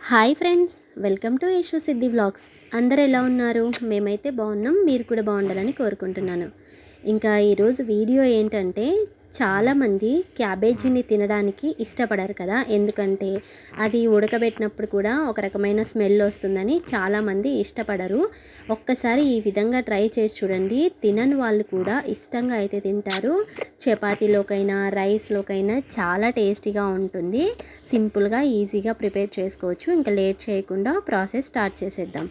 Hi friends, welcome to Yashu Siddhi vlogs. అందరు ఎలా ఉన్నారు? మేమైతే బాగున్నాం. మీరు కూడా బాగుండాలని కోరుకుంటున్నాను. ఇంకా ఈరోజు వీడియో ఏంటంటే, చాలామంది క్యాబేజీని తినడానికి ఇష్టపడరు కదా, ఎందుకంటే అది ఉడకబెట్టినప్పుడు కూడా ఒక రకమైన స్మెల్ వస్తుందని చాలామంది ఇష్టపడరు. ఒక్కసారి ఈ విధంగా ట్రై చేసి చూడండి. తినని వాళ్ళు కూడా ఇష్టంగా అయితే తింటారు. చపాతీలోకైనా రైస్లోకైనా చాలా టేస్టీగా ఉంటుంది. సింపుల్గా ఈజీగా ప్రిపేర్ చేసుకోవచ్చు. ఇంకా లేట్ చేయకుండా ప్రాసెస్ స్టార్ట్ చేసేద్దాం.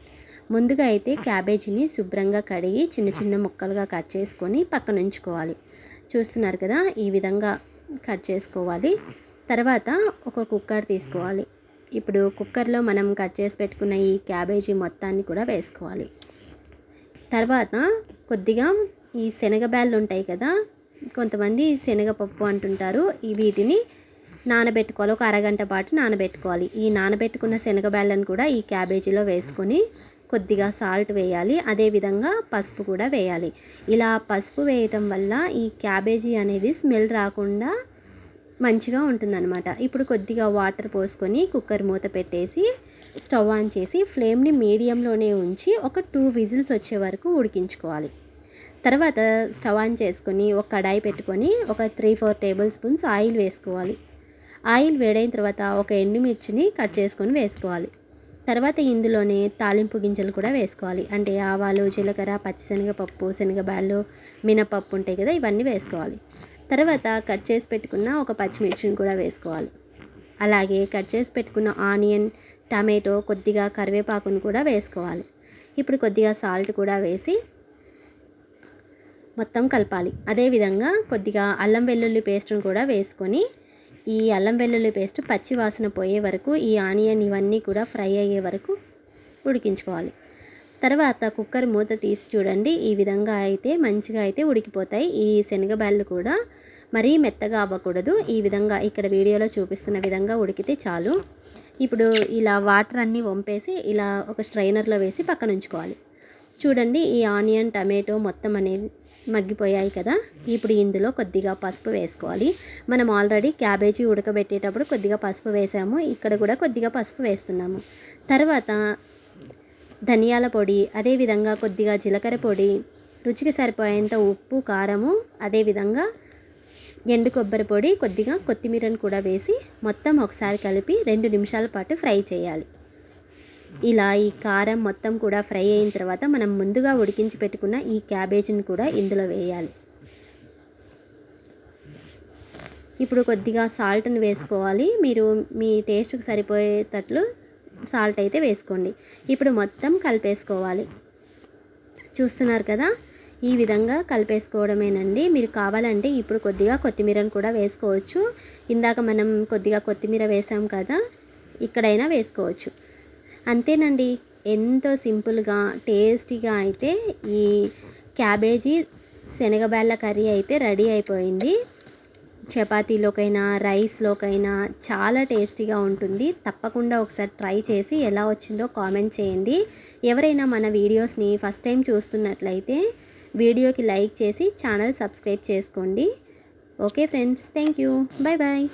ముందుగా అయితే క్యాబేజీని శుభ్రంగా కడిగి చిన్న చిన్న ముక్కలుగా కట్ చేసుకొని పక్కన ఉంచుకోవాలి. చూస్తున్నారు కదా, ఈ విధంగా కట్ చేసుకోవాలి. తర్వాత ఒక కుక్కర్ తీసుకోవాలి. ఇప్పుడు కుక్కర్లో మనం కట్ చేసి పెట్టుకున్న ఈ క్యాబేజీ మొత్తాన్ని కూడా వేసుకోవాలి. తర్వాత కొద్దిగా ఈ శనగబ్యాళ్ళు ఉంటాయి కదా, కొంతమంది శనగపప్పు అంటుంటారు, వీటిని నానబెట్టుకోవాలి. ఒక అరగంట పాటు నానబెట్టుకోవాలి. ఈ నానబెట్టుకున్న శనగబ్యాళ్ళను కూడా ఈ క్యాబేజీలో వేసుకొని కొద్దిగా సాల్ట్ వేయాలి. అదేవిధంగా పసుపు కూడా వేయాలి. ఇలా పసుపు వేయటం వల్ల ఈ క్యాబేజీ అనేది స్మెల్ రాకుండా మంచిగా ఉంటుందన్నమాట. ఇప్పుడు కొద్దిగా వాటర్ పోసుకొని కుక్కర్ మూత పెట్టేసి స్టవ్ ఆన్ చేసి ఫ్లేమ్ని మీడియంలోనే ఉంచి ఒక 2 విజిల్స్ వచ్చే వరకు ఉడికించుకోవాలి. తర్వాత స్టవ్ ఆన్ చేసుకొని ఒక కడాయి పెట్టుకొని ఒక 3-4 టేబుల్ స్పూన్స్ ఆయిల్ వేసుకోవాలి. ఆయిల్ వేడైన తర్వాత ఒక ఎండుమిర్చిని కట్ చేసుకొని వేసుకోవాలి. తర్వాత ఇందులోనే తాలింపు గింజలు కూడా వేసుకోవాలి. అంటే ఆవాలు, జీలకర్ర, పచ్చిశనగపప్పు, శనగబ్యాళ్ళు, మినపప్పు ఉంటాయి కదా, ఇవన్నీ వేసుకోవాలి. తర్వాత కట్ చేసి పెట్టుకున్న ఒక పచ్చిమిర్చిని కూడా వేసుకోవాలి. అలాగే కట్ చేసి పెట్టుకున్న ఆనియన్, టమాటో, కొద్దిగా కరివేపాకును కూడా వేసుకోవాలి. ఇప్పుడు కొద్దిగా సాల్ట్ కూడా వేసి మొత్తం కలపాలి. అదేవిధంగా కొద్దిగా అల్లం వెల్లుల్లి పేస్ట్ను కూడా వేసుకొని ఈ అల్లం వెల్లుల్లి పేస్ట్ పచ్చి వాసన పోయే వరకు, ఈ ఆనియన్ ఇవన్నీ కూడా ఫ్రై అయ్యే వరకు ఉడికించుకోవాలి. తర్వాత కుక్కర్ మూత తీసి చూడండి, ఈ విధంగా అయితే మంచిగా అయితే ఉడికిపోతాయి. ఈ శనగబ్యాళ్ళు కూడా మరీ మెత్తగా అవ్వకూడదు. ఈ విధంగా ఇక్కడ వీడియోలో చూపిస్తున్న విధంగా ఉడికితే చాలు. ఇప్పుడు ఇలా వాటర్ అన్నీ వంపేసి ఇలా ఒక స్ట్రైనర్లో వేసి పక్కన ఉంచుకోవాలి. చూడండి, ఈ ఆనియన్, టమాటో మొత్తం అనేది మగ్గిపోయాయి కదా. ఇప్పుడు ఇందులో కొద్దిగా పసుపు వేసుకోవాలి. మనం ఆల్రెడీ క్యాబేజీ ఉడకబెట్టేటప్పుడు కొద్దిగా పసుపు వేసాము. ఇక్కడ కూడా కొద్దిగా పసుపు వేస్తున్నాము. తర్వాత ధనియాల పొడి, అదేవిధంగా కొద్దిగా జీలకర్ర పొడి, రుచికి సరిపోయేంత ఉప్పు, కారము, అదేవిధంగా ఎండు కొబ్బరి పొడి, కొద్దిగా కొత్తిమీరను కూడా వేసి మొత్తం ఒకసారి కలిపి 2 నిమిషాల పాటు ఫ్రై చేయాలి. ఇలా ఈ కారం మొత్తం కూడా ఫ్రై అయిన తర్వాత మనం ముందుగా ఉడికించి పెట్టుకున్న ఈ క్యాబేజీని కూడా ఇందులో వేయాలి. ఇప్పుడు కొద్దిగా సాల్ట్ని వేసుకోవాలి. మీరు మీ టేస్ట్కి సరిపోయేటట్లు సాల్ట్ అయితే వేసుకోండి. ఇప్పుడు మొత్తం కలిపేసుకోవాలి. చూస్తున్నారు కదా, ఈ విధంగా కలిపేసుకోవడమేనండి. మీరు కావాలంటే ఇప్పుడు కొద్దిగా కొత్తిమీరను కూడా వేసుకోవచ్చు. ఇందాక మనం కొద్దిగా కొత్తిమీర వేసాం కదా, ఇక్కడైనా వేసుకోవచ్చు. అంతేనండి, ఎంతో సింపుల్గా టేస్టీగా అయితే ఈ క్యాబేజీ శనగబ్యాళ్ళ కర్రీ అయితే రెడీ అయిపోయింది. చపాతీలోకైనా రైస్లోకైనా చాలా టేస్టీగా ఉంటుంది. తప్పకుండా ఒకసారి ట్రై చేసి ఎలా వచ్చిందో కామెంట్ చేయండి. ఎవరైనా మన వీడియోస్ని ఫస్ట్ టైం చూస్తున్నట్లయితే వీడియోకి లైక్ చేసి ఛానల్ సబ్స్క్రైబ్ చేసుకోండి. Okay friends, thank you, bye bye.